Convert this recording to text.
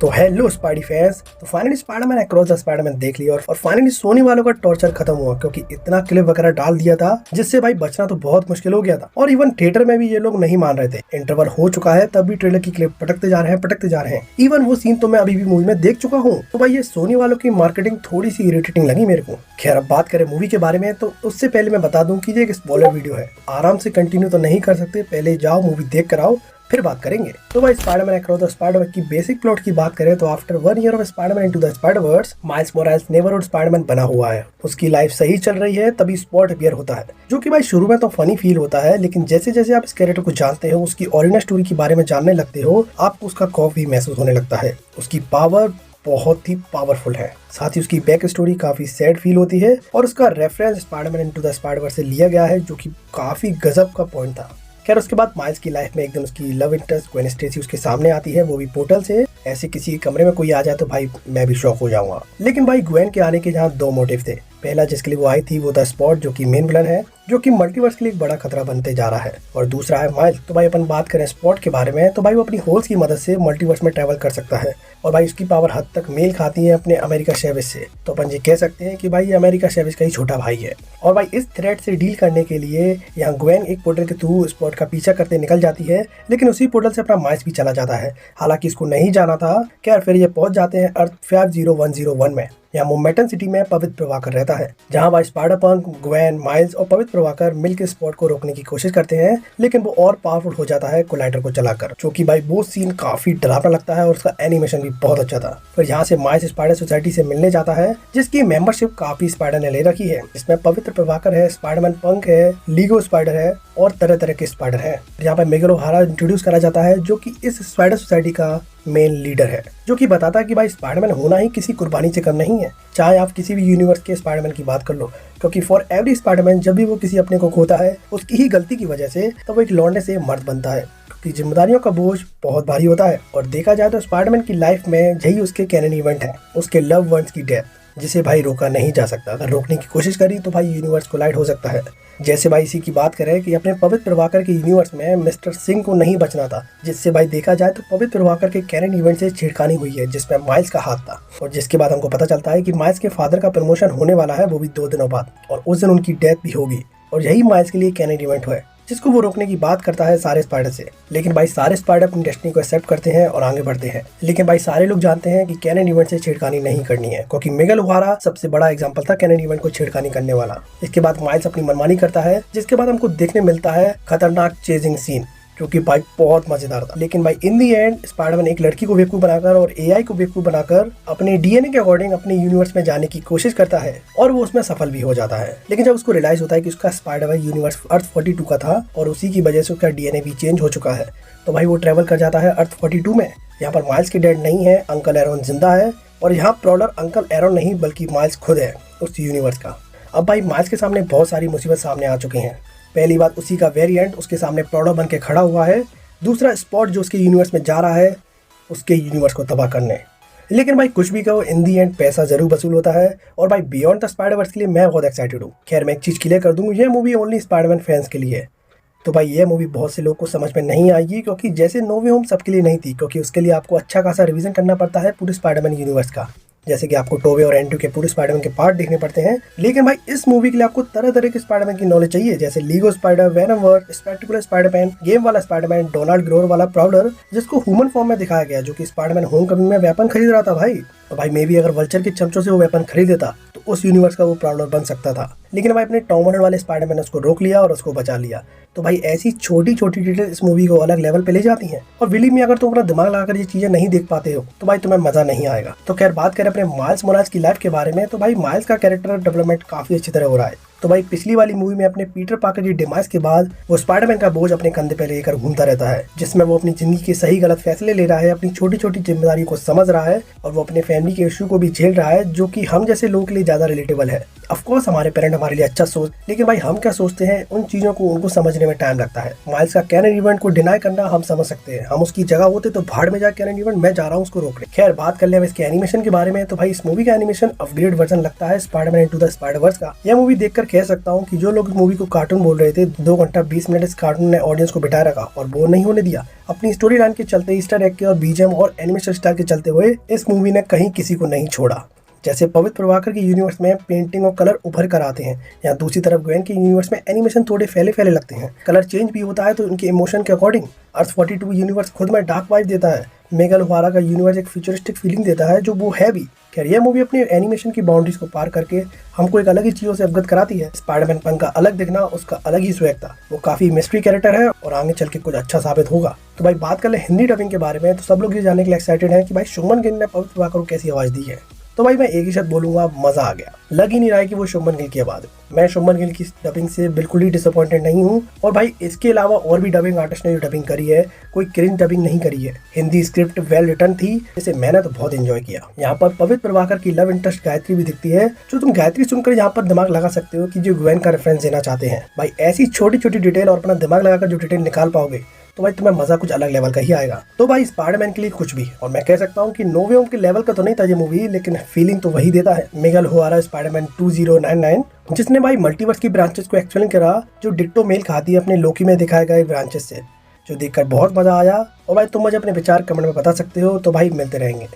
तो hello spidey fans. तो finally Spiderman across the Spiderman देख लिया और फाइनली सोनी वालों का टॉर्चर खत्म हुआ, क्योंकि इतना क्लिप वगैरह डाल दिया था जिससे भाई बचना तो बहुत मुश्किल हो गया था। और इवन थिएटर में भी ये लोग नहीं मान रहे थे। इंटरवल हो चुका है तब भी ट्रेलर की क्लिप पटकते जा रहे हैं। इवन वो सीन तो मैं अभी भी मूवी में देख चुका हूँ। तो भाई ये सोनी वालों की मार्केटिंग थोड़ी सी इरिटेटिंग लगी मेरे को। खैर अब बात करें मूवी के बारे में, तो उससे पहले मैं बता दूं कि ये एक स्पॉइलर वीडियो है। आराम से कंटिन्यू तो नहीं कर सकते, पहले जाओ मूवी देख कर आओ फिर बात करेंगे। तो भाई स्पाइडरमैन अक्रॉस द स्पाइडरवर्स की बेसिक प्लॉट की बात करें तो after 1 year of Spiderman into the Spider-Verse, miles Morales neighbourhood Spiderman बना हुआ है। उसकी लाइफ सही चल रही है तभी स्पॉट अपीयर होता है, जो कि भाई शुरू में तो फनी फील होता है, लेकिन जैसे जैसे आप इस कैरेक्टर को जानते हो, उसकी ओरिजिनल स्टोरी के बारे में जानने लगते हो, आपको उसका खौफ भी महसूस होने लगता है। उसकी पावर बहुत ही पावरफुल है, साथ ही उसकी बैक स्टोरी काफी सैड फील होती है और उसका reference Spiderman into the Spider-Verse से लिया गया है, जो कि काफी गजब का पॉइंट था। खैर उसके बाद माइल्स की लाइफ में एकदम उसकी लव इंटरेस्ट ग्वेन स्टेसी उसके सामने आती है, वो भी पोर्टल से। ऐसे किसी कमरे में कोई आ जाए तो भाई मैं भी शॉक हो जाऊंगा। लेकिन भाई ग्वेन के आने के यहाँ 2 मोटिव थे। पहला जिसके लिए वो आई थी वो था स्पॉट, जो कि मेन विलन है, जो कि मल्टीवर्स के लिए एक बड़ा खतरा बनते जा रहा है। और दूसरा है माइल्स। तो भाई अपन बात करें स्पॉट के बारे में, तो भाई वो अपनी होल्स की मदद से मल्टीवर्स में ट्रैवल कर सकता है और भाई उसकी पावर हद तक मेल खाती है अपने अमेरिका शेविज से। तो अपन ये कह सकते हैं कि भाई ये अमेरिका शेविज का ही छोटा भाई है। और भाई इस थ्रेट से डील करने के लिए यहाँ ग्वेन एक पोर्टल के थ्रू स्पॉट का पीछा करते निकल जाती है, लेकिन उसी पोर्टल से अपना माइल्स भी चला जाता है। हालांकि इसको नहीं जाना था। क्या फिर ये पहुंच जाते हैं अर्थ 50101 में। यहाँ मोमेंटम सिटी में पवित्र प्रभाकर रहता है, जहाँ भाई स्पाइडर-पंक, ग्वेन, माइल्स और पवित्र प्रभाकर मिलकर स्पॉट को रोकने की कोशिश करते हैं, लेकिन वो और पावरफुल हो जाता है कोलाइडर को चलाकर, जो कि भाई वो सीन काफी डरावना लगता है और उसका एनिमेशन भी बहुत अच्छा था। फिर यहाँ से माइल्स स्पाइडर सोसाइटी से मिलने जाता है, जिसकी मेंबरशिप काफी स्पाइडर ने ले रखी है, जिसमें पवित्र प्रभाकर है, स्पाइडरमैन पंक है, लीगो स्पाइडर है और तरह तरह के स्पाइडर है। यहाँ पे मिगेल ओहारा इंट्रोड्यूस करा जाता है, जो कि इस स्पाइडर सोसाइटी का मेन लीडर है, जो कि बताता है कि भाई स्पाइडरमैन होना ही किसी कुर्बानी से कम नहीं है, चाहे आप किसी भी यूनिवर्स के स्पाइडरमैन की बात कर लो। क्योंकि फॉर एवरी स्पाइडरमैन जब भी वो किसी अपने को खोता है उसकी ही गलती की वजह से, तो वो एक लौंडे से मर्द बनता है, क्योंकि जिम्मेदारियों का बोझ बहुत भारी होता है। और देखा जाए तो स्पाइडरमैन की लाइफ में यही उसके कैनन इवेंट है, उसके लव वंस की डेथ, जिसे भाई रोका नहीं जा सकता। अगर रोकने की कोशिश करी तो भाई यूनिवर्स कोलाइड हो सकता है। जैसे भाई इसी की बात करें कि अपने पवित्र प्रभाकर के यूनिवर्स में मिस्टर सिंह को नहीं बचना था, जिससे भाई देखा जाए तो पवित्र प्रभाकर के कैनन इवेंट से छेड़खानी हुई है, जिसमें माइल्स का हाथ था। और जिसके बाद हमको पता चलता है कि माइल्स के फादर का प्रमोशन होने वाला है, वो भी 2 दिनों बाद, और उस दिन उनकी डेथ भी होगी। और यही माइल्स के लिए कैनन इवेंट है, जिसको वो रोकने की बात करता है सारे स्पाइडर से। लेकिन भाई सारे स्पाइडर अपनी डेस्टिनी को एक्सेप्ट करते हैं और आगे बढ़ते हैं। लेकिन भाई सारे लोग जानते हैं कि कैनन इवेंट से छेड़खानी नहीं करनी है, क्योंकि मिगेल ओहारा सबसे बड़ा एग्जांपल था कैनन इवेंट को छेड़खानी करने वाला। इसके बाद माइल्स अपनी मनमानी करता है, जिसके बाद हमको देखने मिलता है खतरनाक चेजिंग सीन, जो कि भाई बहुत मजेदार था। लेकिन भाई इन दी एंड स्पाइडरमैन एक लड़की को बेवकूफ बनाकर और एआई को बेवकूफ बनाकर अपने डीएनए के अकॉर्डिंग अपने यूनिवर्स में जाने की कोशिश करता है, और वो उसमें सफल भी हो जाता है। लेकिन जब उसको रियलाइज होता है कि उसका स्पाइडरमैन यूनिवर्स अर्थ 42 का था और उसी की वजह से उसका डीएनए भी चेंज हो चुका है, तो भाई वो ट्रेवल कर जाता है अर्थ 42 में। यहाँ पर माइल्स की डेड नहीं है, अंकल एरोन जिंदा है, और यहाँ प्रॉडर अंकल एरोन नहीं बल्कि माइल्स खुद है उस यूनिवर्स का। अब भाई माइल्स के सामने बहुत सारी मुसीबत सामने आ चुकी हैं। पहली बात, उसी का वेरिएंट उसके सामने प्रॉडर बन के खड़ा हुआ है। दूसरा, स्पॉट जो उसके यूनिवर्स में जा रहा है उसके यूनिवर्स को तबाह करने। लेकिन भाई कुछ भी कहो, इन दी एंड पैसा जरूर वसूल होता है। और भाई बियॉन्ड द स्पाइडरवर्स के लिए मैं बहुत एक्साइटेड हूँ। खैर मैं एक चीज़ क्लियर कर दूँ, ये मूवी ओनली स्पाइडरमैन फैंस के लिए है। तो भाई ये मूवी बहुत से लोगों को समझ में नहीं आएगी, क्योंकि जैसे नो वे होम सबके लिए नहीं थी, क्योंकि उसके लिए आपको अच्छा खासा रिवीजन करना पड़ता है पूरे स्पाइडरमैन यूनिवर्स का। जैसे कि आपको टोबे और एंड्रू के पूरे स्पाइडरमैन के पार्ट देखने पड़ते हैं। लेकिन भाई इस मूवी के लिए आपको तरह तरह के स्पाइडरमैन की नॉलेज चाहिए, जैसे Lego spider, Venomverse, spectacular Spiderman, game वाला स्पाइडरमैन, डोनाल्ड ग्रोवर वाला प्राउडर, जिसको ह्यूमन फॉर्म में दिखाया गया, जो कि स्पाइडरमैन होमकमिंग में वेपन खरीद रहा था भाई। तो भाई मे भी अगर वल्चर के चमचों से वो वेपन खरीद देता तो उस यूनिवर्स का वो प्राउडर बन सकता था। लेकिन भाई अपने टॉम हॉलैंड वाले स्पाइडरमैन ने उसको रोक लिया और उसको बचा लिया। तो भाई ऐसी छोटी छोटी डिटेल इस मूवी को अलग लेवल पे ले जाती हैं। और बिलीव मी, अगर तुम अपना दिमाग लगाकर ये चीजें नहीं देख पाते हो तो भाई तुम्हें मजा नहीं आएगा। तो खैर बात करें अपने माइल्स मोरालेस की लाइफ के बारे में, तो भाई माइल्स का कैरेक्टर डेवलपमेंट काफी अच्छी तरह हो रहा है। तो भाई पिछली वाली मूवी में अपने पीटर पार्कर की डिमाइस के बाद वो स्पाइडरमैन का बोझ अपने कंधे पे लेकर घूमता रहता है, जिसमें वो अपनी जिंदगी के सही गलत फैसले ले रहा है, अपनी छोटी छोटी जिम्मेदारी को समझ रहा है, और वो अपने फैमिली के इश्यू को भी झेल रहा है, जो कि हम जैसे लोगों के लिए ज्यादा रिलेटेबल है। ऑफ कोर्स हमारे पेरेंट हमारे लिए अच्छा सोच, लेकिन भाई हम क्या सोचते हैं उन चीजों को उनको समझने में टाइम लगता है। माइल्स का कैनन इवेंट को डिनाई करना हम समझ सकते हैं, हम उसकी जगह होते तो भाड़ में जा कैनन इवेंट मैं जा रहा हूँ उसको रोकने। खैर बात कर ले हम इसके एनिमेशन के बारे में, तो भाई इस मूवी का एनिमेशन अपग्रेड वर्जन लगता है स्पाइडरमैन इनटू द स्पाइडरवर्स का। यह मूवी देखकर कह सकता हूँ कि जो लोग इस मूवी को कार्टून बोल रहे थे, 2 घंटा 20 मिनट इस कार्टून ने ऑडियंस को बिठाए रखा और बोर नहीं होने दिया। अपनी स्टोरी लाइन के चलते, ईस्टर एग के और बीजीएम और एनिमेशन स्टाइल के चलते हुए इस मूवी ने कहीं किसी को नहीं छोड़ा। जैसे पवित्र प्रभाकर की यूनिवर्स में पेंटिंग और कलर उभर कर आते हैं, यहाँ दूसरी तरफ ग्वेन के यूनिवर्स में एनिमेशन थोड़े फैले फैले लगते हैं। कलर चेंज भी होता है तो उनके इमोशन के अकॉर्डिंग। अर्थ 42 यूनिवर्स खुद में डार्क वाइब देता है। मेगल ओहारा का यूनिवर्स एक फ्यूचरिस्टिक फीलिंग देता है जो वो है भी। खैर यह मूवी अपनी एनिमेशन की बाउंड्रीज को पार करके हमको एक अलग ही चीजों से अवगत कराती है। स्पाइडरमैन पंख का अलग दिखना उसका अलग ही स्वैग था। वो काफी मिस्ट्री कैरेक्टर है और आगे चल के कुछ अच्छा साबित होगा। तो भाई बात कर ले हिंदी डबिंग के बारे में, तो सब लोग ये जानने के लिए एक्साइटेड हैं कि भाई शुभमन गिल ने पवित्र प्रभाकर को कैसी आवाज दी है। तो भाई मैं एक ही शब्द बोलूंगा, मजा आ गया। लग ही नहीं रहा है कि वो शुभमन गिल की आवाज है। मैं शुभमन गिल की डबिंग से बिल्कुल ही डिसअपॉइंटेड नहीं हूँ। और भाई इसके अलावा और भी डबिंग आर्टिस्ट ने जो डबिंग करी है, कोई क्रिंज डबिंग नहीं करी है। हिंदी स्क्रिप्ट वेल रिटर्न थी, जिसे मैंने तो बहुत एंजॉय किया। यहाँ पर पवित्र प्रभाकर की लव इंटरेस्ट गायत्री भी दिखती है, जो तुम गायत्री सुनकर यहाँ पर दिमाग लगा सकते हो कि जो ग्वेन का रेफरेंस देना चाहते हैं। भाई ऐसी छोटी छोटी डिटेल और अपना दिमाग लगाकर जो डिटेल निकाल पाओगे तो भाई तुम्हें मजा कुछ अलग लेवल का ही आएगा। तो भाई स्पाइडरमैन के लिए कुछ भी, और मैं कह सकता हूँ कि नो वे होम के लेवल का तो नहीं था ये मूवी, लेकिन फीलिंग तो वही देता है। मेगल ओहारा स्पाइडरमैन 2099, जिसने भाई मल्टीवर्स की ब्रांचेस को एक्सप्लेन करा, जो डिट्टो मेल खाती है अपने लोकी में दिखाए गए ब्रांचेस से, जो देखकर बहुत मजा आया। और भाई तुम मुझे अपने विचार कमेंट में बता सकते हो। तो भाई मिलते रहेंगे।